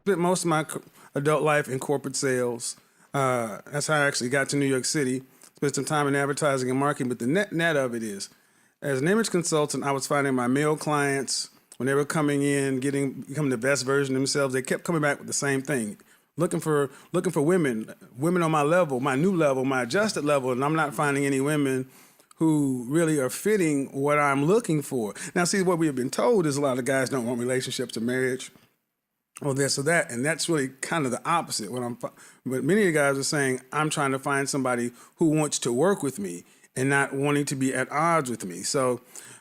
spent most of my adult life in corporate sales. That's how I actually got to New York City. Spent some time in advertising and marketing. But the net of it is, as an image consultant, I was finding my male clients, when they were coming in, becoming the best version of themselves, they kept coming back with the same thing. Looking for women on my level, my new level, my adjusted level, and I'm not finding any women who really are fitting what I'm looking for. Now, see, what we have been told is a lot of guys don't want relationships or marriage or this or that, and that's really kind of the opposite. But many of the guys are saying, I'm trying to find somebody who wants to work with me and not wanting to be at odds with me. So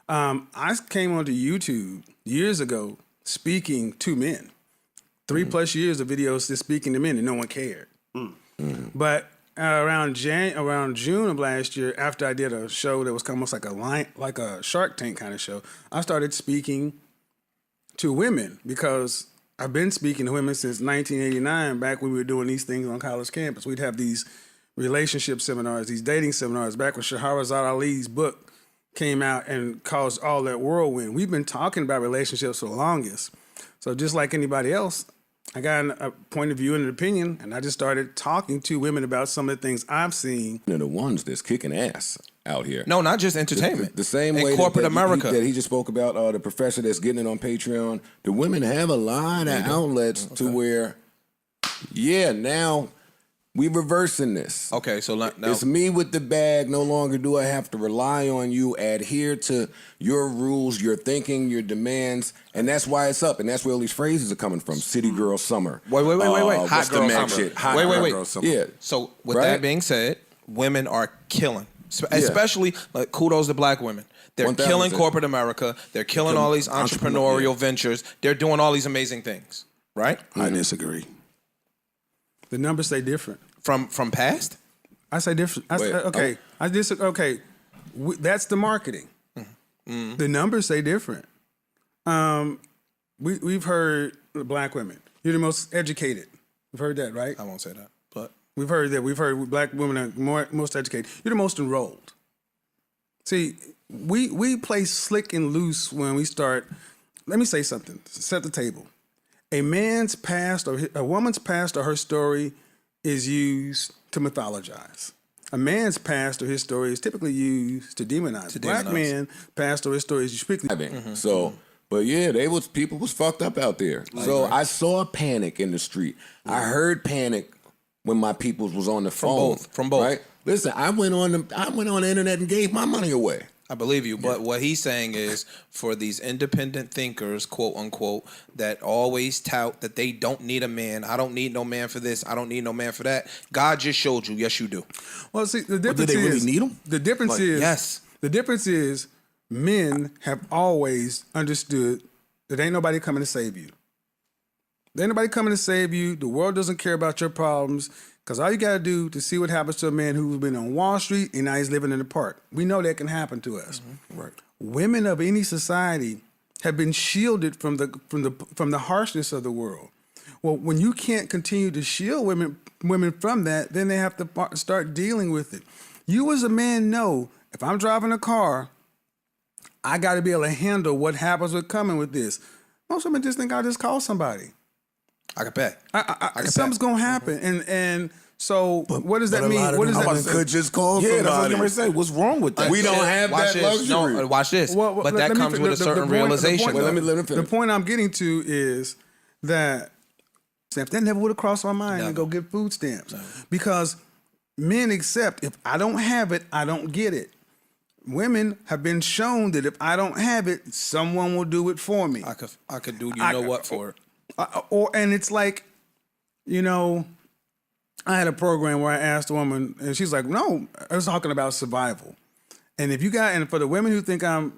I came onto YouTube years ago speaking to men. 3+ years of videos just speaking to men, and no one cared. But around June of last year, after I did a show that was almost like a Shark Tank kind of show, I started speaking to women because I've been speaking to women since 1989, back when we were doing these things on college campus. We'd have these relationship seminars, these dating seminars, back when Shahrazad Ali's book came out and caused all that whirlwind. We've been talking about relationships for the longest. So just like anybody else, I got a point of view and an opinion, and I just started talking to women about some of the things I've seen. They're the ones that's kicking ass out here. No, not just entertainment. The same in way corporate that America that he just spoke about, the professor that's getting it on Patreon. The women have a lot of outlets to where, now we reversing this. Okay, so now it's me with the bag. No longer do I have to rely on you. Adhere to your rules, your thinking, your demands, and that's why it's up. And that's where all these phrases are coming from. City girl summer. Wait. Hot girl summer. Shit? Hot Wait. Summer. Yeah. So with that being said, women are killing. Especially, like, kudos to black women. They're 1,000%. killing corporate America. They're killing all these entrepreneurial ventures. They're doing all these amazing things, right? I disagree. The numbers say different. From past? I say different. Okay. I disagree. Okay. That's the marketing. Mm-hmm. The numbers say different. We've heard black women. You're the most educated. We've heard that, right? I won't say that, but we've heard that. We've heard black women are most educated. You're the most enrolled. See, we play slick and loose when we start. Let me say something. Set the table. A man's past or a woman's past or her story is used to mythologize. A man's past or his story is typically used to demonize. Black men past or his story is strictly. So, but yeah, people was fucked up out there. So I saw panic in the street. I heard panic when my peoples was on the phone. From both. Right? Listen, I went on the internet and gave my money away. I believe you, but what he's saying is for these independent thinkers, quote unquote, that always tout that they don't need a man. I don't need no man for this. I don't need no man for that. God just showed you. Yes, you do. Well, see, the difference did they really need him? The difference is yes. The difference is men have always understood that ain't nobody coming to save you. There ain't nobody coming to save you. The world doesn't care about your problems. Because all you got to do to see what happens to a man who's been on Wall Street and now he's living in the park. We know that can happen to us. Mm-hmm. Right. Women of any society have been shielded from the harshness of the world. Well, when you can't continue to shield women from that, then they have to start dealing with it. You as a man know, if I'm driving a car, I got to be able to handle what happens with coming with this. Most women just think I'll just call somebody. I can bet. Something's gonna happen, and so what does that mean? What does that mean? Could just call somebody. That's what I'm going to say. What's wrong with that? We don't have that luxury. No, watch this. But that comes with a certain realization. Let me finish. The point I'm getting to is that that never would have crossed my mind to go get food stamps because men accept if I don't have it, I don't get it. Women have been shown that if I don't have it, someone will do it for me. I could do what for it. And it's like, I had a program where I asked a woman, and she's like, "No, I was talking about survival." And and for the women who think I'm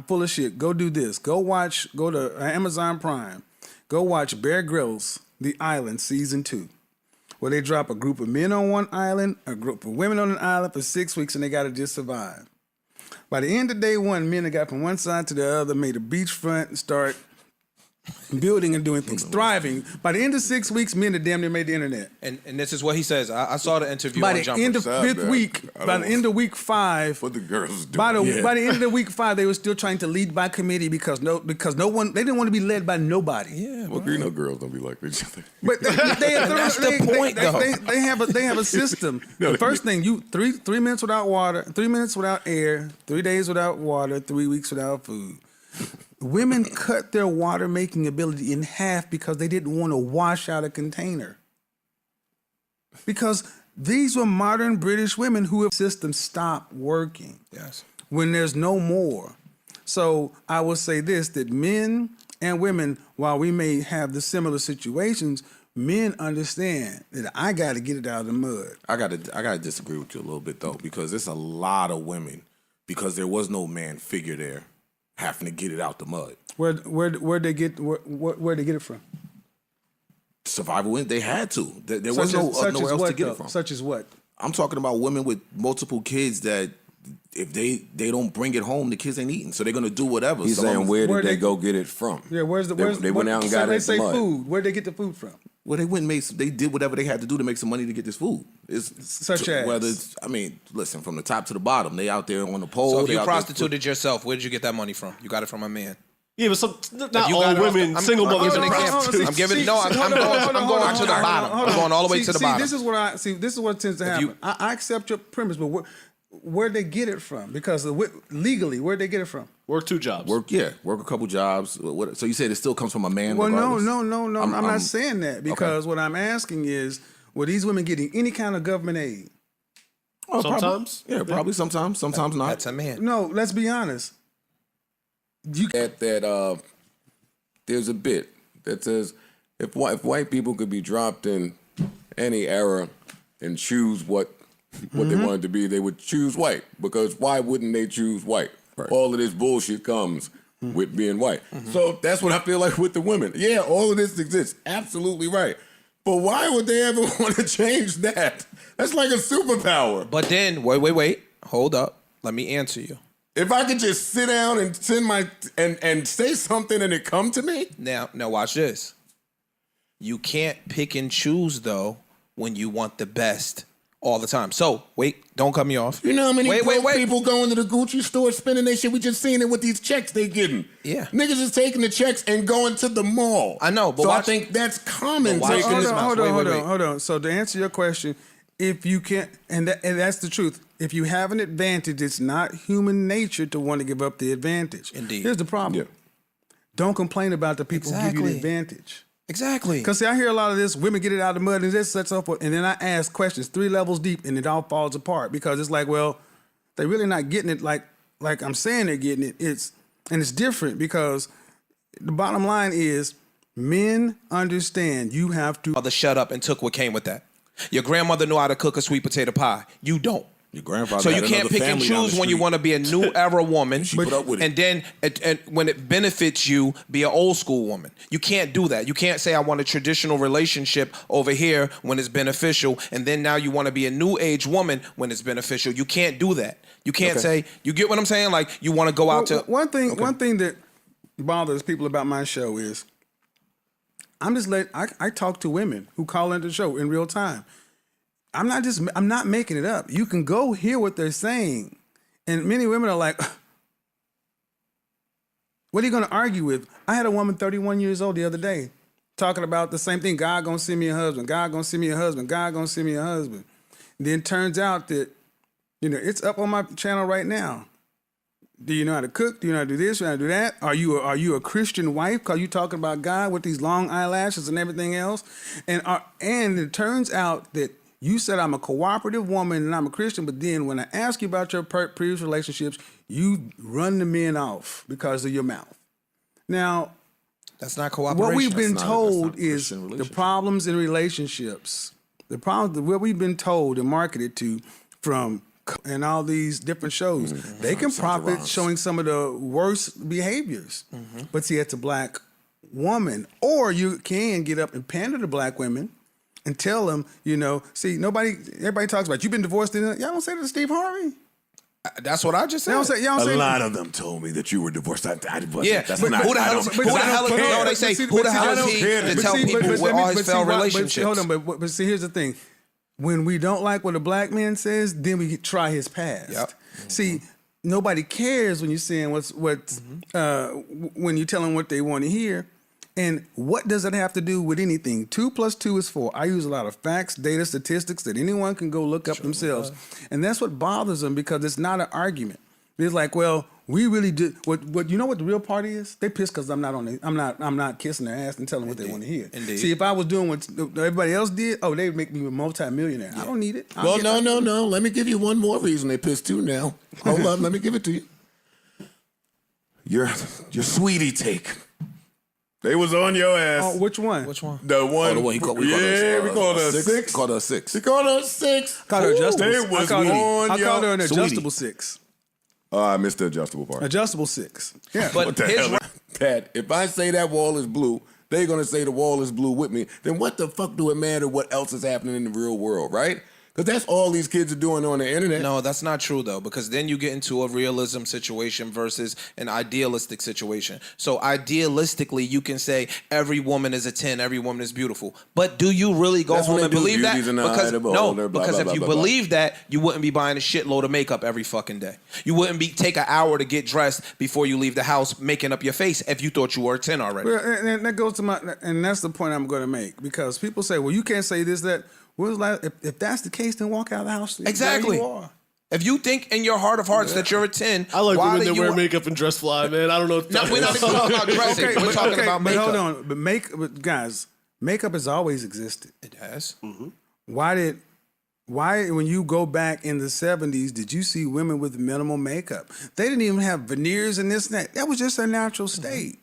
full of shit, go do this. Go to Amazon Prime. Go watch Bear Grylls, The Island, Season 2, where they drop a group of men on one island, a group of women on an island for 6 weeks, and they got to just survive. By the end of day one, men that got from one side to the other made a beachfront and start building and doing things, thriving. By the end of 6 weeks, men have damn near made the internet. And this is what he says. I saw the interview By on the Jumper. end of fifth week, by the end of week 5, What the girls do. by the end of the week 5, they were still trying to lead by committee because no one, they didn't want to be led by nobody. Yeah, Well, you know girls don't be like each other. But that's the point, though. They have a system. The first thing, you 3 minutes without water, 3 minutes without air, 3 days without water, 3 weeks without food. Women cut their water making ability in half because they didn't want to wash out a container. Because these were modern British women who have systems stop working. Yes. When there's no more. So I will say this, that men and women, while we may have the similar situations, men understand that I got to get it out of the mud. I gotta disagree with you a little bit though, because there's a lot of women, because there was no man figure there, having to get it out the mud. Where'd they get it from? Survival went. They had to. There was nowhere else to get it from. Such as what? I'm talking about women with multiple kids that if they don't bring it home, the kids ain't eating, so they're gonna do whatever. He's saying where did they go get it from? Yeah, they went out and got it. They say food. Where'd they get the food from? Well, they went and they did whatever they had to do to make some money to get this food. Such as? Whether it's, listen, from the top to the bottom, they out there on the pole. So if they you out there prostituted yourself, where did you get that money from? You got it from a man. Yeah, but not you all got it off women, the- single I'm mothers giving are an example. prostitutes. I'm giving I'm going to the bottom. I'm going all the way to the bottom. This is what tends to happen. I accept your premise, but where'd they get it from? Because legally, where'd they get it from? Work 2 jobs. Work a couple jobs. So you said it still comes from a man? Well, regardless? no. I'm not saying that because what I'm asking is, were these women getting any kind of government aid? Oh, Sometimes? Probably sometimes not. That's a man. No, let's be honest. There's a bit that says if white people could be dropped in any era and choose what they wanted to be, they would choose white, because why wouldn't they choose white? Right. All of this bullshit comes with being white. So that's what I feel like with the women. Yeah, all of this exists. Absolutely right. But why would they ever want to change that? That's like a superpower. But then, wait. Hold up. Let me answer you. If I could just sit down and send and say something and it come to me? Now watch this. You can't pick and choose, though, when you want the best all the time. So, wait, don't cut me off. You know how many broke people going to the Gucci store spending their shit? We just seen it with these checks they getting. Yeah. Niggas is taking the checks and going to the mall. I know, but so watch, I think that's common. But watch this. Hold on. So to answer your question, if you can't, and that's the truth, if you have an advantage, it's not human nature to want to give up the advantage. Indeed. Here's the problem. Yeah. Don't complain about the people who give you the advantage. Exactly. Because see, I hear a lot of this, women get it out of the mud and this, so forth, and then I ask questions 3 levels deep and it all falls apart because it's like, well, they're really not getting it like I'm saying they're getting it. It's different because the bottom line is men understand you have to. Mother shut up and took what came with that. Your grandmother knew how to cook a sweet potato pie. You don't. Your grandfather. So you had can't another pick and family down choose the when you street. want to be a new era woman, put up with it. and then and when it benefits you, be an old school woman. You can't do that. You can't say I want a traditional relationship over here when it's beneficial, and then now you want to be a new age woman when it's beneficial. You can't do that. You can't say. You get what I'm saying? Like you want to go out to One thing that bothers people about my show is I talk to women who call into the show in real time. I'm not making it up. You can go hear what they're saying. And many women are like, what are you going to argue with? I had a woman 31 years old the other day talking about the same thing. God going to send me a husband. God going to send me a husband. God going to send me a husband. And then it turns out that, it's up on my channel right now. Do you know how to cook? Do you know how to do this? Do you know how to do that? Are you a Christian wife? Because you talking about God with these long eyelashes and everything else. And it turns out that you said I'm a cooperative woman and I'm a Christian, but then when I ask you about your previous relationships, you run the men off because of your mouth. Now, that's not cooperation. what we've been That's not told is Christian the relationship. problems in relationships, what we've been told and marketed to from and all these different shows, they can profit showing some of the worst behaviors. But see, it's a black woman. Or you can get up and pander to black women and tell them, see, everybody talks about, you've been divorced. Y'all don't say that to Steve Harvey. That's what I just said. You know what I'm saying? A lot of them told me that you were divorced. Yeah, That's but not, who the hell is he? No, they say, who the hell is he to tell people with all his failed relationships? Hold on, but see, here's the thing. When we don't like what a black man says, then we try his past. Yep. See, nobody cares when you're saying when you tell them what they want to hear. And what does it have to do with anything? 2 + 2 is 4. I use a lot of facts, data, statistics that anyone can go look up themselves. And that's what bothers them, because it's not an argument. It's like, well, we really did what you know what the real part is? They pissed because I'm not kissing their ass and telling them what they want to hear. Indeed. See, if I was doing what everybody else did, they'd make me a multi-millionaire. I don't need it. Well, no. Let me give you one more reason they pissed too now. Hold on, let me give it to you. Your sweetie take. They was on your ass. Oh, which one? Which one? The one. the one he called. We called her a 6. Called her a 6. He called her a 6. I called her adjustable. They was I called her an sweetie. adjustable 6. I missed the adjustable part. Adjustable 6. Yeah. But What the his hell? Pat, if I say that wall is blue, they're gonna say the wall is blue with me. Then what the fuck do it matter what else is happening in the real world, right? Because that's all these kids are doing on the internet. No, that's not true, though, because then you get into a realism situation versus an idealistic situation. So idealistically, you can say every woman is a 10, every woman is beautiful. But do you really go That's home when and they do believe that? beauty's in the eye Because of the beholder, blah, because blah, if blah, you blah, blah. believe that, you wouldn't be buying a shitload of makeup every fucking day. You wouldn't be take an hour to get dressed before you leave the house making up your face if you thought you were a 10 already. Well, and that goes to and that's the point I'm going to make, because people say, well, you can't say this, that. Well, like, if that's the case, then walk out of the house. Exactly. There you are. If you think in your heart of hearts that you're a 10, I like why women do that you wear makeup and dress fly, man. I don't know. No, we're not even talking about dressing. We're talking about makeup. But hold on. But guys, makeup has always existed. It has. Why, when you go back in the 70s, did you see women with minimal makeup? They didn't even have veneers and this and that. That was just their natural state.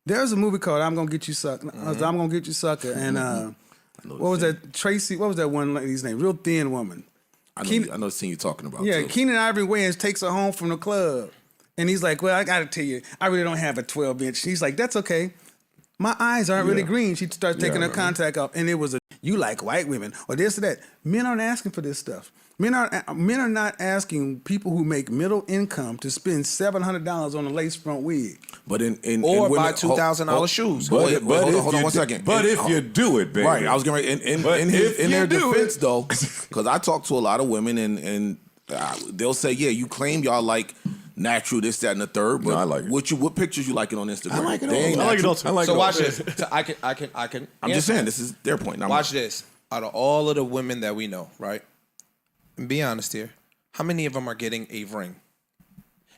There's a movie called I'm Gonna Get You Sucker. I'm Gonna Get You Sucker. And what was that? Tracy, what was that one lady's name? Real thin woman. I know the scene you're talking about. Yeah, too. Keenan Ivory Wayans takes her home from the club. And he's like, well, I got to tell you, I really don't have a 12-inch. She's like, that's okay. My eyes aren't really green. She starts taking her contact off. And it was you like white women or this or that. Men aren't asking for this stuff. Men are not asking people who make middle income to spend $700 on a lace front wig. But in Or women, buy $2,000 shoes. But, Wait, but hold on 1 second. But if you do it, baby. Right, I was going to in their defense though, because I talk to a lot of women and they'll say, yeah, you claim y'all like natural this, that, and the third, but No, I like it. what pictures you liking on Instagram? I like it They all. ain't I like it natural. all too. I like So it watch all. this. I can. I'm just saying, this is their point. Watch this. Out of all of the women that we know, right? And be honest here. How many of them are getting a ring?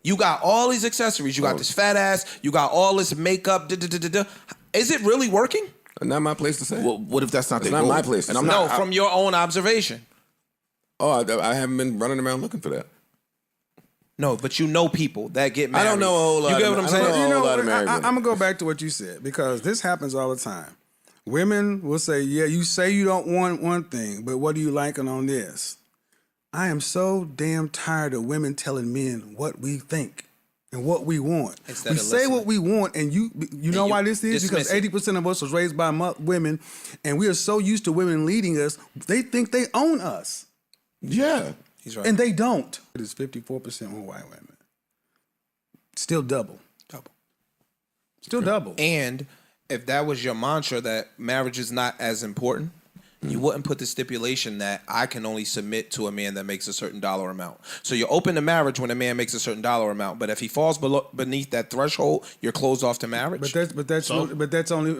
You got all these accessories. You got this fat ass. You got all this makeup. Is it really working? Not my place to say. Well, what if that's not It's their not goal? my place to And I'm say. No, not. from your own observation. I haven't been running around looking for that. No, but you know people that get married. I don't know a whole lot You get of- what I'm I don't saying? know. You a lot of know, married I'm women. going to go back to what you said, because this happens all the time. Women will say, yeah, you say you don't want one thing, but what are you liking on this? I am so damn tired of women telling men what we think and what we want. Instead We of say listening. what we want, and you know you why this is? dismiss Because it. 80% of us was raised by women, and we are so used to women leading us, they think they own us, Yeah. He's right. and they don't. It is 54% on white women. Still double. Still double. And if that was your mantra that marriage is not as important, you wouldn't put the stipulation that I can only submit to a man that makes a certain dollar amount. So you're open to marriage when a man makes a certain dollar amount, but if he falls beneath that threshold, you're closed off to marriage. But that's only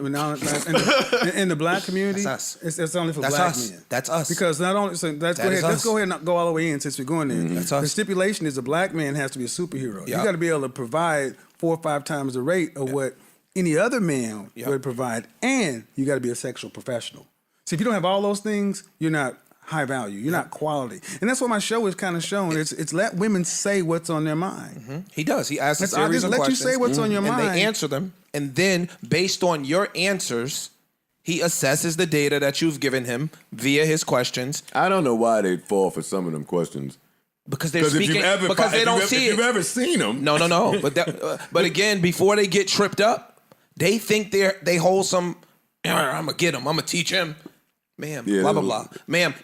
now in the black community. That's us. It's only for That's black us. men. That's us. Because not only let's That is us. go ahead and go all the way in since we're going there. That's The us. stipulation is a black man has to be a superhero. Yeah. You got to be able to provide 4 or 5 times the rate of what any other man Yeah. would provide, and you got to be a sexual professional. See, if you don't have all those things, you're not high value. You're not quality, and that's what my show is kind of showing. It's let women say what's on their mind. He does. He asks a Let's- series just of let you questions. say what's on your and mind. they answer them. And then, based on your answers, he assesses the data that you've given him via his questions. I don't know why they'd fall for some of them questions. Because they're Because if speaking. you've ever, Because they if don't you've, see if it. you've ever seen them, No. But again, before they get tripped up, they think they hold some. I'm gonna get him. I'm gonna teach him. ma'am, Yeah, blah that blah was- blah, ma'am.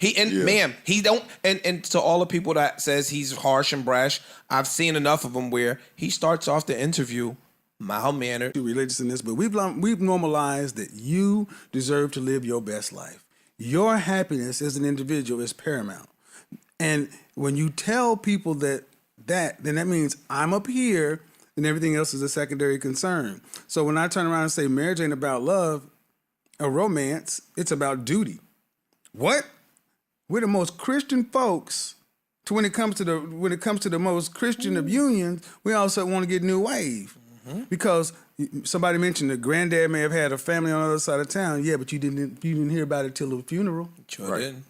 Ma'am, he don't. And to all the people that says he's harsh and brash, I've seen enough of him where he starts off the interview mild mannered. Religious in this, but we've normalized that you deserve to live your best life. Your happiness as an individual is paramount. And when you tell people that, then that means I'm up here and everything else is a secondary concern. So when I turn around and say marriage ain't about love or romance, it's about duty. What? We're the most Christian folks. To when it comes to the most Christian of unions, we also want to get new wave. Because somebody mentioned that granddad may have had a family on the other side of town. Yeah, but you didn't hear about it till the funeral. Sure did.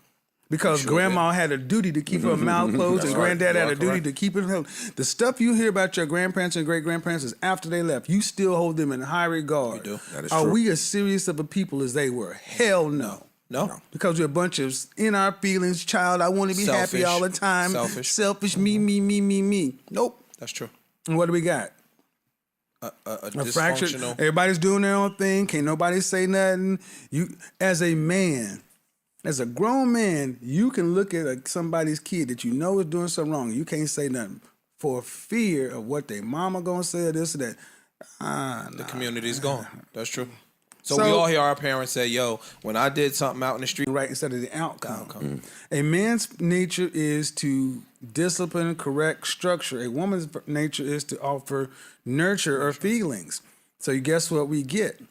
Because grandma had a duty to keep her mouth closed, and granddad had a duty to keep it held. The stuff you hear about your grandparents and great grandparents is after they left. You still hold them in high regard. We do. That is Are true. we as serious of a people as they were? Hell no. No. Because we're a bunch of in our feelings, child. I want to be happy Selfish. all the time. Selfish. Me. Nope. That's true. And what do we got? A Fractured. dysfunctional. Everybody's doing their own thing. Can't nobody say nothing. You, as a man, as a grown man, you can look at somebody's kid that you know is doing something wrong. You can't say nothing for fear of what their mama gonna say or this or that. The community's gone. That's true. So, So- we all hear our parents say, "Yo, when I did something out in the street, Right, instead of the outcome. A man's nature is to discipline, correct, structure. A woman's nature is to offer nurture or feelings. So guess what we get?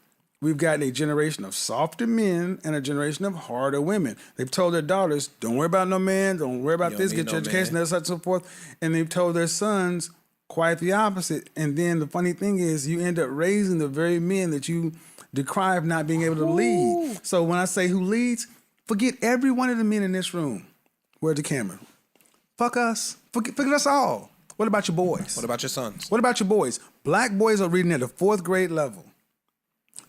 We've gotten a generation of softer men and a generation of harder women. They've told their daughters, don't worry about no man, don't worry about You this, don't get need your no education, man. and so forth. And they've told their sons quite the opposite. And then the funny thing is you end up raising the very men that you decry of not being able to lead. So when I say who leads, forget every one of the men in this room. Where's the camera? Fuck us. Forget us all. What about your boys? what about your sons?" What about your boys? Black boys are reading at the 4th grade level.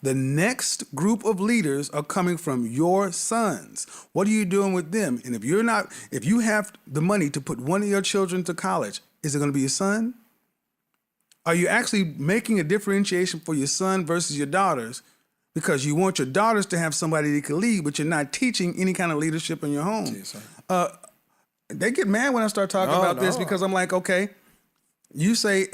The next group of leaders are coming from your sons. What are you doing with them? And if you have the money to put one of your children to college, is it going to be your son? Are you actually making a differentiation for your son versus your daughters because you want your daughters to have somebody that can lead, but you're not teaching any kind of leadership in your home? They get mad when I start talking about this because I'm like, okay, you say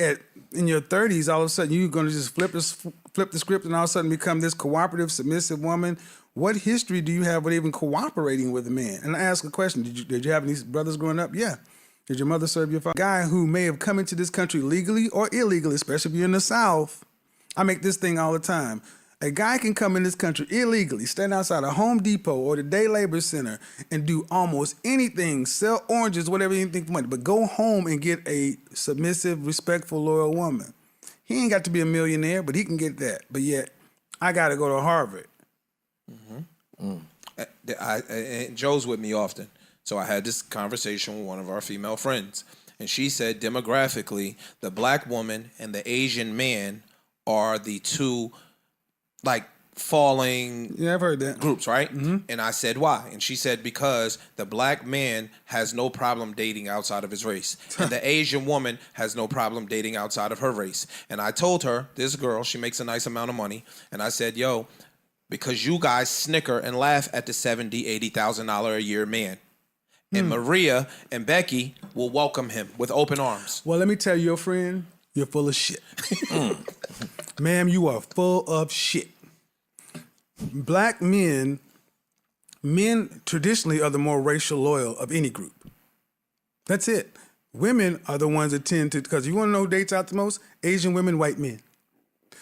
in your 30s, all of a sudden you're going to just flip the script and all of a sudden become this cooperative, submissive woman. What history do you have with even cooperating with a man? And I ask a question: Did you have any brothers growing up? Yeah. Did your mother serve your father? Guy who may have come into this country legally or illegally, especially if you're in the South. I make this thing all the time. A guy can come in this country illegally, stand outside a Home Depot or the Day Labor Center and do almost anything, sell oranges, whatever, anything for money, but go home and get a submissive, respectful, loyal woman. He ain't got to be a millionaire, but he can get that. But yet, I got to go to Harvard. And Joe's with me often. So I had this conversation with one of our female friends. And she said, demographically, the black woman and the Asian man are the two, like, falling Yeah, I've heard that. groups, right? And I said, why? And she said, because the black man has no problem dating outside of his race. And the Asian woman has no problem dating outside of her race. And I told her, this girl, she makes a nice amount of money. And I said, yo, because you guys snicker and laugh at the $70,000, $80,000 a year man. And Maria and Becky will welcome him with open arms. Well, let me tell your friend, you're full of shit. Ma'am, you are full of shit. Black men traditionally are the more racial loyal of any group. That's it. Women are the ones that tend to, because you want to know who dates out the most? Asian women, white men.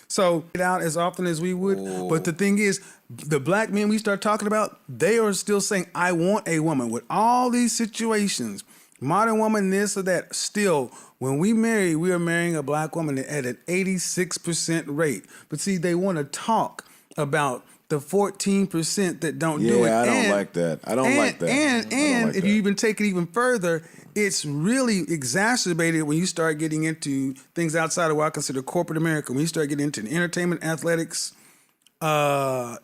So get out as often as we would. But the thing is, the black men we start talking about, they are still saying, I want a woman. With all these situations, modern woman, this or that, still, when we marry, we are marrying a black woman at an 86% rate. But see, they want to talk about the 14% that don't do it. Yeah, I don't like that. I don't like that. And like if that. you even take it even further, it's really exacerbated when you start getting into things outside of what I consider corporate America. When you start getting into entertainment, athletics, the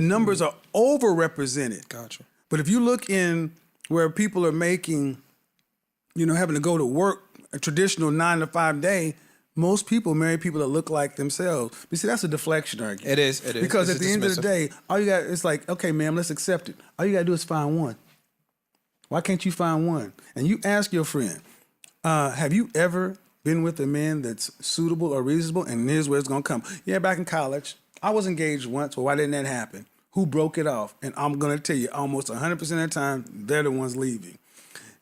numbers are overrepresented. Gotcha. But if you look in where people are making, having to go to work a traditional 9 to 5 day, most people marry people that look like themselves. But see, that's a deflection argument. It is. Because It's at the end of the dismissive. day, all you got, it's like, okay, ma'am, let's accept it. All you got to do is find one. Why can't you find one? And you ask your friend, have you ever been with a man that's suitable or reasonable? And here's where it's going to come. Yeah, back in college, I was engaged once. Well, why didn't that happen? Who broke it off? And I'm going to tell you, almost 100% of the time, they're the ones leaving.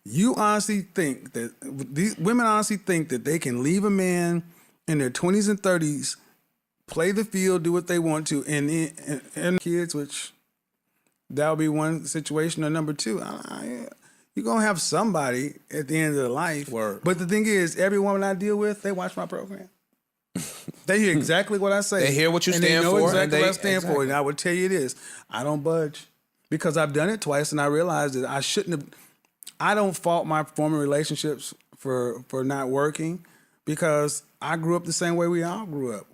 You honestly think that, these women honestly think that they can leave a man in their 20s and 30s, play the field, do what they want to, and kids, which that'll be one situation. Or number two, you're going to have somebody at the end of their life. Word. But the thing is, every woman I deal with, they watch my program. They hear exactly what I say. They hear what you and stand they know for, exactly and they- what I stand for. exactly. And I would tell you this, I don't budge. Because I've done it twice and I realized that I shouldn't have. I don't fault my former relationships for not working because I grew up the same way we all grew up.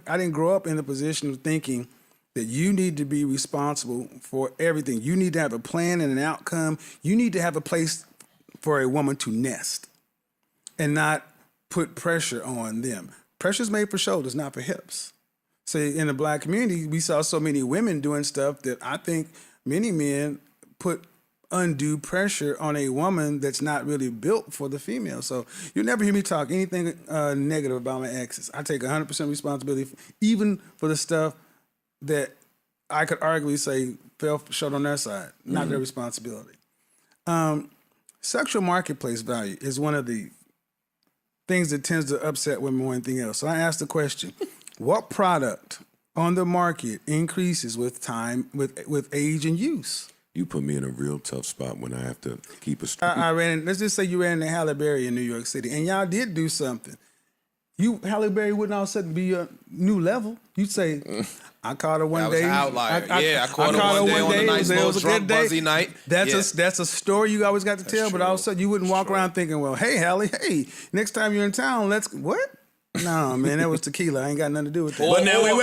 I didn't grow up in the position of thinking that you need to be responsible for everything. You need to have a plan and an outcome. You need to have a place for a woman to nest and not put pressure on them. Pressure's made for shoulders, not for hips. See, in the black community, we saw so many women doing stuff that I think many men put undue pressure on a woman that's not really built for the female. So you'll never hear me talk anything negative about my exes. I take 100% responsibility, even for the stuff that I could arguably say fell short on their side, not their responsibility. Sexual marketplace value is one of the things that tends to upset women more than anything else. So I asked the question, what product on the market increases with time, with age and use? You put me in a real tough spot when I have to keep a straight. I ran, let's just say you ran into Halle Berry in New York City and y'all did do something. Halle Berry wouldn't all of a sudden be your new level. You'd say, I caught her one That was day. an outlier. I caught her one day on a nice little drunk, buzzy night. That's a story you always got to tell, but all of a sudden you wouldn't walk around thinking, well, hey, Halle, hey, next time you're in town, what? No, man, that was tequila. I ain't got nothing to do with that. But now, wait,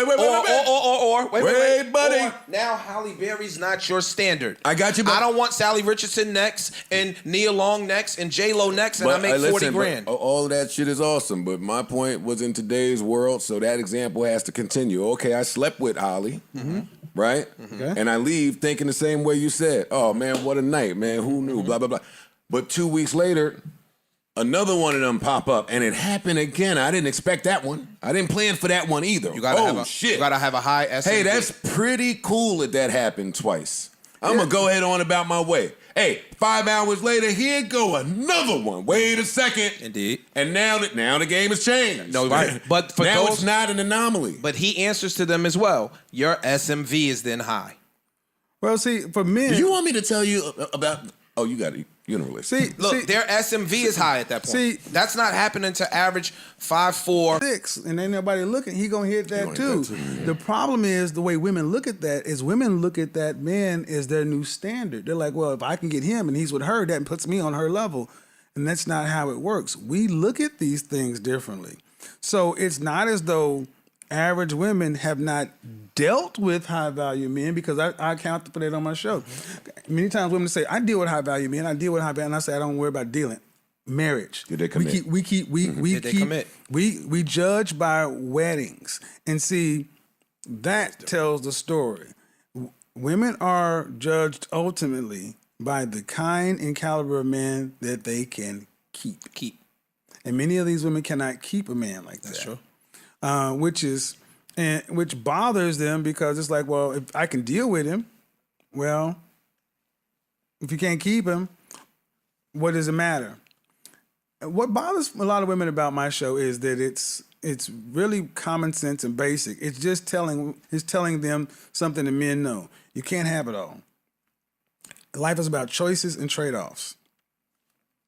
buddy. Or now Halle Berry's not your standard. I got you, but I don't want Sally Richardson next and Nia Long next and J-Lo next and I make 40 grand. All of that shit is awesome, but my point was in today's world, so that example has to continue. Okay, I slept with Holly, right? Okay. And I leave thinking the same way you said. Oh, man, what a night, man. Who knew? Blah, blah, blah. But 2 weeks later, another one of them pop up, and it happened again. I didn't expect that one. I didn't plan for that one either. You gotta have a high S. Hey, that's pretty cool that happened twice. I'm going to go ahead on about my way. Hey, 5 hours later, here go another one. Wait a second. Indeed. And now the game has changed. No, right. But for now those, it's not an anomaly. But he answers to them as well. Your SMV is then high. Well, see, for men, Do you want me to tell you about? Oh, you got it. You know, listen. Look, their SMV is high at that point. See, that's not happening to average 5'4". 6, and ain't nobody looking, he gonna hit that too. The problem is the way women look at that is women look at that man as their new standard. They're like, well, if I can get him and he's with her, that puts me on her level. And that's not how it works. We look at these things differently. So it's not as though average women have not dealt with high value men, because I account for that on my show. Many times women say, I deal with high value men, I deal with high value, and I say, I don't worry about dealing. Marriage. Did they commit? We judge by weddings, and see, that tells the story. Women are judged ultimately by the kind and caliber of man that they can keep. And many of these women cannot keep a man like that. That's true. Which bothers them, because it's like, well, if I can deal with him, well, if you can't keep him, what does it matter? What bothers a lot of women about my show is that it's really common sense and basic. It's just telling them something that men know. You can't have it all. Life is about choices and trade-offs.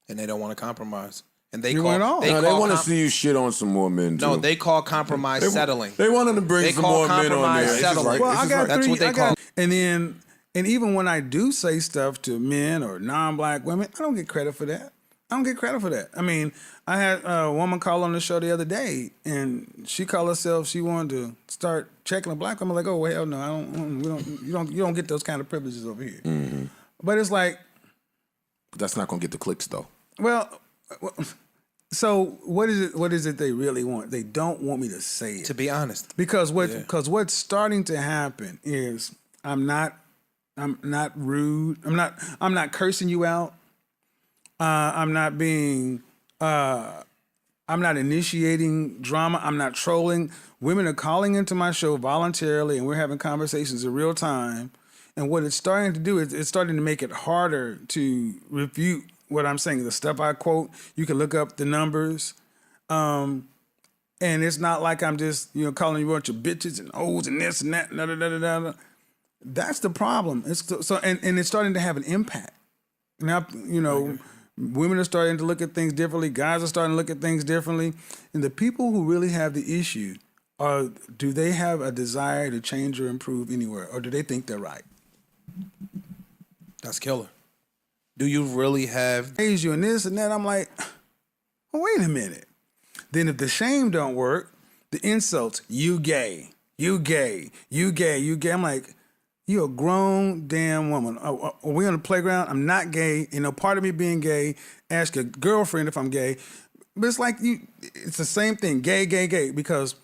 And they don't want to compromise. And they You call want all. They want to see you shit on some more men, too. No, they call compromise settling. They want them to bring They some call more men on compromise there. settling. Well, I got That's three. what they call it. And even when I do say stuff to men or non-black women, I don't get credit for that. I mean, I had a woman call on the show the other day, and she called herself. She wanted to start checking a black woman. Like, oh, well, hell no, I don't. You don't get those kind of privileges over here. But it's like, That's not gonna get the clicks though. well, So what is it? What is it they really want? They don't want me to say it. To be honest, Because what's starting to happen is I'm not rude. I'm not cursing you out. I'm not being I'm not initiating drama. I'm not trolling. Women are calling into my show voluntarily, and we're having conversations in real time. And what it's starting to do is it's starting to make it harder to refute what I'm saying. The stuff I quote, you can look up the numbers. And it's not like I'm just, calling you a bunch of bitches and hoes and this and that. That's the problem. And it's starting to have an impact. Now, women are starting to look at things differently. Guys are starting to look at things differently. And the people who really have the issue do they have a desire to change or improve anywhere? Or do they think they're right? that's killer. Do you really have? Praise you and this and that. I'm like, oh, wait a minute. Then if the shame don't work, the insults, you gay, you gay, you gay, you gay. I'm like, you're a grown damn woman. Are we on the playground? I'm not gay. Part of me being gay, ask your girlfriend if I'm gay. But it's like it's the same thing. Gay, gay, gay. Because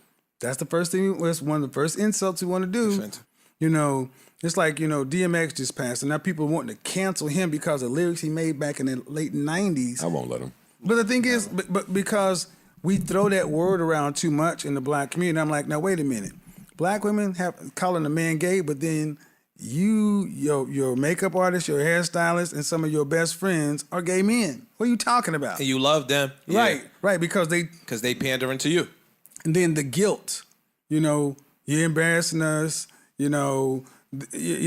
that's the first thing, it's one of the first insults you want to do. Defensive. It's like, DMX just passed, and now people wanting to cancel him because of lyrics he made back in the late 90s. I won't let him. But the thing is, but because we throw that word around too much in the black community, I'm like, now wait a minute. Black women have calling a man gay, but then your makeup artist, your hairstylist, and some of your best friends are gay men. What are you talking about? And you love them, yeah. Right, because they pandering to you. And then the guilt, you're embarrassing us, you're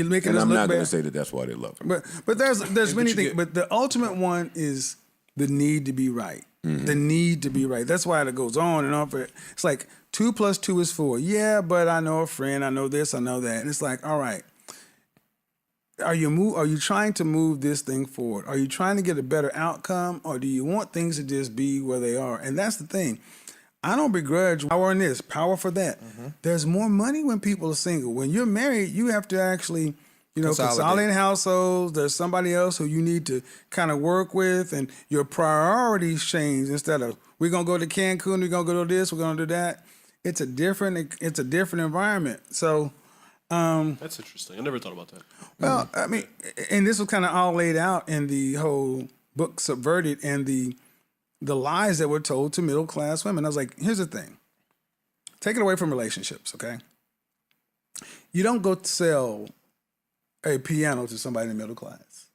making And us I'm look not going bad. to say that that's why they love him. But there's many things. But the ultimate one is the need to be right. Mm-hmm. The need to be right. That's why it goes on and on. It's like 2 + 2 is 4. Yeah, but I know a friend. I know this. I know that. And it's like, all right. Are you trying to move this thing forward? Are you trying to get a better outcome, or do you want things to just be where they are? And that's the thing. I don't begrudge power in this, power for that. Mm-hmm. There's more money when people are single. When you're married, you have to actually, consolidate households. There's somebody else who you need to kind of work with, and your priorities change. Instead of we're gonna go to Cancun, we're gonna go to this, we're gonna do that. It's a different environment. So. That's interesting. I never thought about that. Well, I mean, and this was kind of all laid out in the whole book Subverted and the lies that were told to middle class women. I was like, here's the thing. Take it away from relationships, okay? You don't go sell a piano to somebody in the middle class.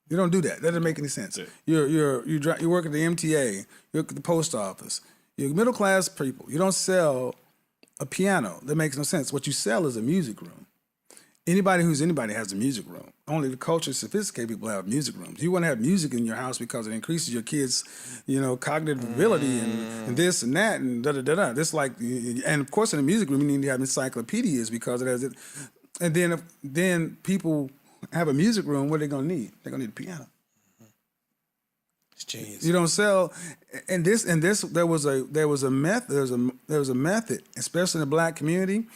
You don't do that. That doesn't make any sense. Yeah. You work at the MTA. You work at the post office. You're middle class people. You don't sell a piano. That makes no sense. What you sell is a music room. Anybody has a music room. Only the culture sophisticated people have music rooms. You want to have music in your house because it increases your kids', cognitive ability and this and that and da-da-da-da. This and of course in the music room you need to have encyclopedias because it has it. And then people have a music room. What are they gonna need? They're gonna need a piano. It's genius. You don't sell, and this there was a method, especially in the black community.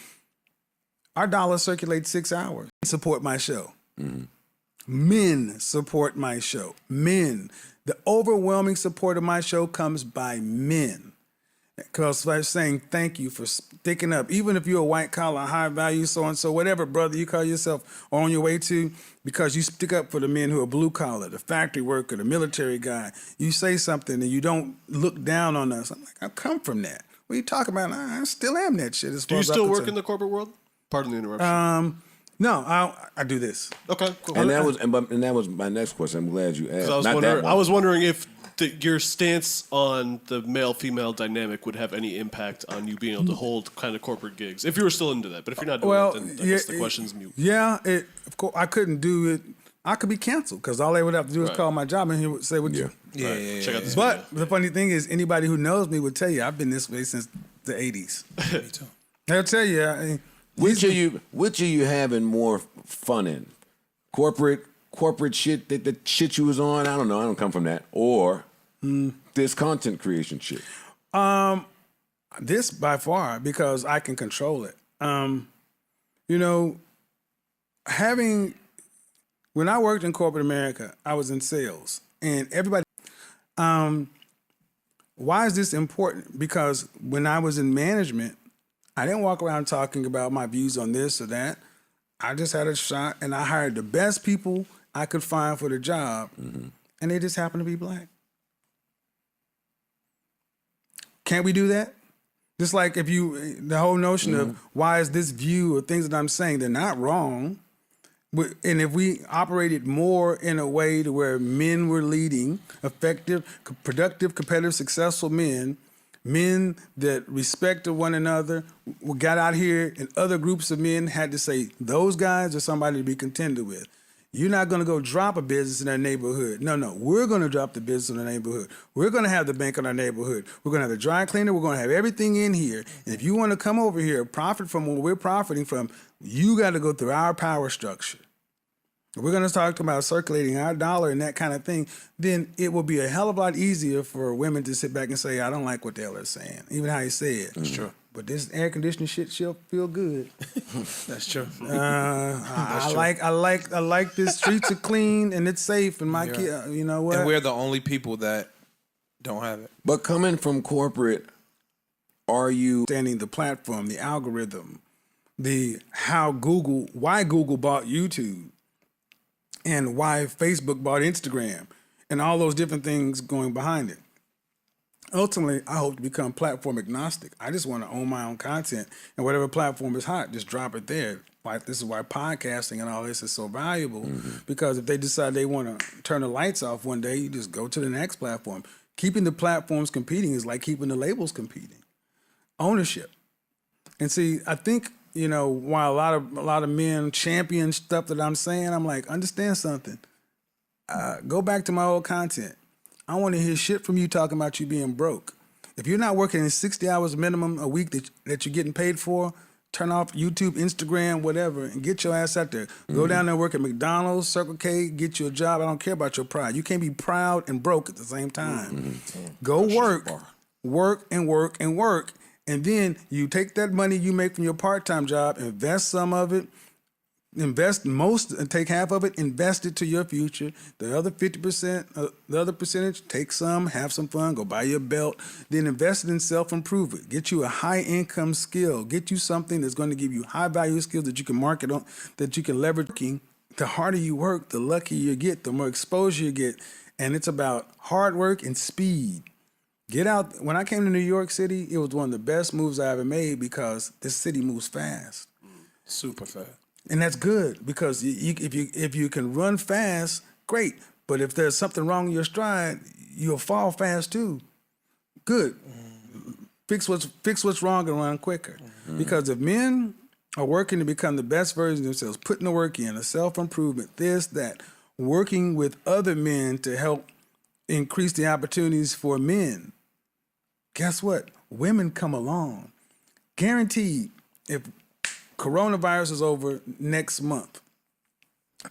Our dollar circulates 6 hours. Support my show. Mm-hmm. Men support my show. Men. The overwhelming support of my show comes by men. Because I'm saying thank you for sticking up. Even if you're a white collar, high value, so and so, whatever brother you call yourself on your way to, because you stick up for the men who are blue collar, the factory worker, the military guy. You say something and you don't look down on us. I'm like, I come from that. What are you talking about? I still am that shit. Do you still work in the corporate world? Pardon the interruption. No, I do this. Okay, cool. And that was my next question. I'm glad you asked. I was wondering if your stance on the male-female dynamic would have any impact on you being able to hold kind of corporate gigs, if you were still into that. But if you're not doing it, then I guess the question's mute. Yeah, of course, I couldn't do it. I could be canceled because all they would have to do is call my job and he would say, "What you?" Yeah. Check out this But video. the funny thing is, anybody who knows me would tell you I've been this way since the '80s. Me too. They'll tell you. Which are you having more fun in? Corporate shit, the shit you was on, I don't know, I don't come from that. Or this content creation shit. This by far, because I can control it. When I worked in corporate America, I was in sales, and everybody, Why is this important? Because when I was in management, I didn't walk around talking about my views on this or that. I just had a shot, and I hired the best people I could find for the job, and they just happened to be black. Can't we do that? Just like the whole notion of why is this view or things that I'm saying, they're not wrong. And if we operated more in a way to where men were leading, effective, productive, competitive, successful men that respected one another, got out here and other groups of men had to say, those guys are somebody to be contended with. You're not going to go drop a business in our neighborhood. No, we're going to drop the business in our neighborhood. We're going to have the bank in our neighborhood. We're going to have the dry cleaner. We're going to have everything in here. And if you want to come over here, profit from what we're profiting from, you got to go through our power structure. If we're going to talk about circulating our dollar and that kind of thing, then it will be a hell of a lot easier for women to sit back and say, I don't like what the hell they're saying, even how you say it. That's true. But this air conditioning shit she'll feel good. That's true. I like this. Streets are clean and it's safe, and my kid, you know what? And we're the only people that don't have it. But coming from corporate, are you Understanding the platform, the algorithm, why Google bought YouTube, and why Facebook bought Instagram, and all those different things going behind it. Ultimately, I hope to become platform agnostic. I just want to own my own content, and whatever platform is hot, just drop it there. This is why podcasting and all this is so valuable, because if they decide they want to turn the lights off one day, you just go to the next platform. Keeping the platforms competing is like keeping the labels competing. Ownership. And see, I think, while a lot of men champion stuff that I'm saying, I'm like, understand something. Go back to my old content. I want to hear shit from you talking about you being broke. If you're not working in 60 hours minimum a week that you're getting paid for, turn off YouTube, Instagram, whatever, and get your ass out there. Go down there and work at McDonald's, Circle K, get you a job. I don't care about your pride. You can't be proud and broke at the same time. Go work and work and work. And then you take that money you make from your part-time job, invest some of it, take half of it, invest it to your future. The other 50%, the other percentage, take some, have some fun, go buy you a belt, then invest it in self-improvement. Get you a high-income skill. Get you something that's going to give you high-value skills that you can market on, that you can leverage. The harder you work, the luckier you get, the more exposure you get. And it's about hard work and speed. Get out. When I came to New York City, it was one of the best moves I ever made because this city moves fast. Super fast. And that's good because if you can run fast, great. But if there's something wrong in your stride, you'll fall fast too. Good. Fix what's wrong and run quicker. Because if men are working to become the best version of themselves, putting the work in, a self-improvement, this, that, working with other men to help increase the opportunities for men, guess what? Women come along. Guaranteed, if coronavirus is over next month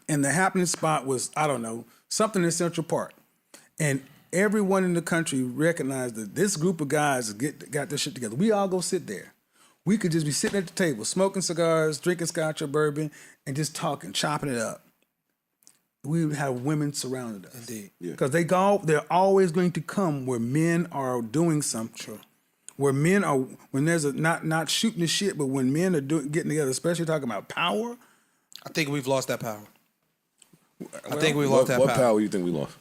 and the happening spot was, I don't know, something in Central Park, and everyone in the country recognized that this group of guys got this shit together, we all go sit there. We could just be sitting at the table, smoking cigars, drinking scotch or bourbon, and just talking, chopping it up. We would have women surrounded us. Indeed. Because they're always going to come where men are doing something. Sure. Where men are, when there's not shooting the shit, but when men are getting together, especially talking about power. I think we've lost that power. What power do you think we lost?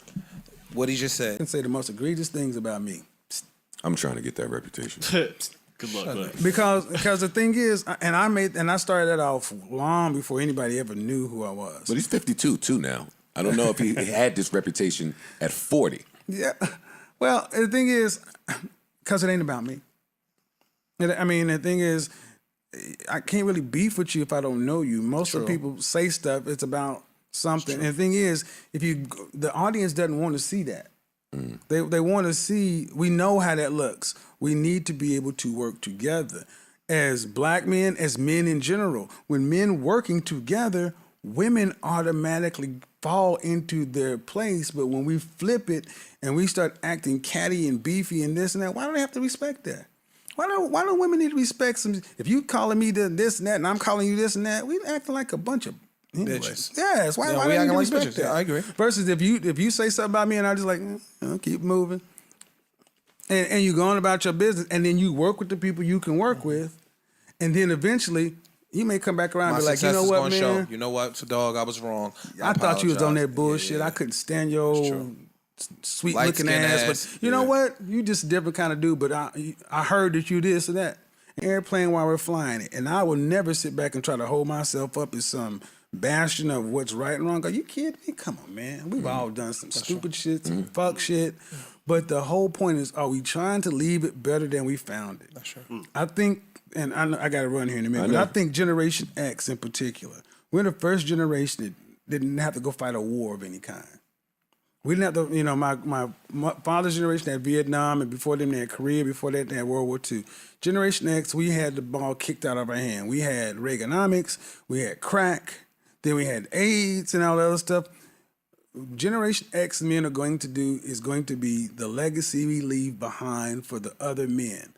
What he just said. I can say the most egregious things about me. I'm trying to get that reputation. Good luck, man. Because the thing is, and I started that off long before anybody ever knew who I was. But he's 52 too now. I don't know if he had this reputation at 40. Yeah. Well, the thing is, because it ain't about me. I mean, the thing is, I can't really beef with you if I don't know you. Most of the people say stuff, it's about something. And the thing is, the audience doesn't want to see that. They want to see, we know how that looks. We need to be able to work together. As black men, as men in general, when men working together, women automatically fall into their place. But when we flip it and we start acting catty and beefy and this and that, why do they have to respect that? Why do women need to respect some? If you calling me this and that and I'm calling you this and that, we acting like a bunch of bitches. Yes, why we do acting you like respect bitches? that? Yeah, I agree. Versus if you say something about me and I just like, keep moving. and you go on about your business, and then you work with the people you can work with, and then eventually you may come back around and be like, you know what, man? Show. You know what, dog, I was wrong. I thought you was on that bullshit. I couldn't stand your old sweet looking ass, but you know what? You just a different kind of dude. But I heard that you this or that. Airplane while we're flying it, and I will never sit back and try to hold myself up as some bastion of what's right and wrong. Are you kidding me? Come on, man. We've all done some stupid shit, some fuck shit. But the whole point is, are we trying to leave it better than we found it? That's right. I think, and I got to run here in a minute, but I think Generation X in particular, we're the first generation that didn't have to go fight a war of any kind. We didn't have to, you know, my father's generation had Vietnam, and before them they had Korea, before that they had World War II. Generation X, we had the ball kicked out of our hand. We had Reaganomics, we had crack, then we had AIDS and all that other stuff. Generation X men are going to be the legacy we leave behind for the other men.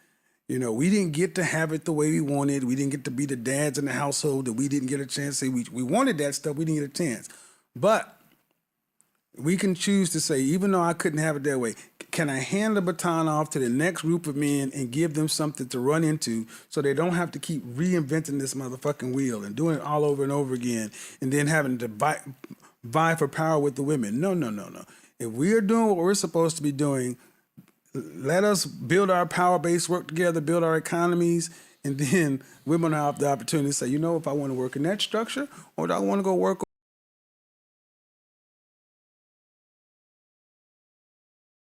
You know, we didn't get to have it the way we wanted. We didn't get to be the dads in the household that we didn't get a chance to say. We wanted that stuff, we didn't get a chance. But we can choose to say, even though I couldn't have it that way, can I hand the baton off to the next group of men and give them something to run into so they don't have to keep reinventing this motherfucking wheel and doing it all over and over again and then having to vie for power with the women? No. If we are doing what we're supposed to be doing, let us build our power base, work together, build our economies, and then women have the opportunity to say, you know, if I want to work in that structure, or do I want to go work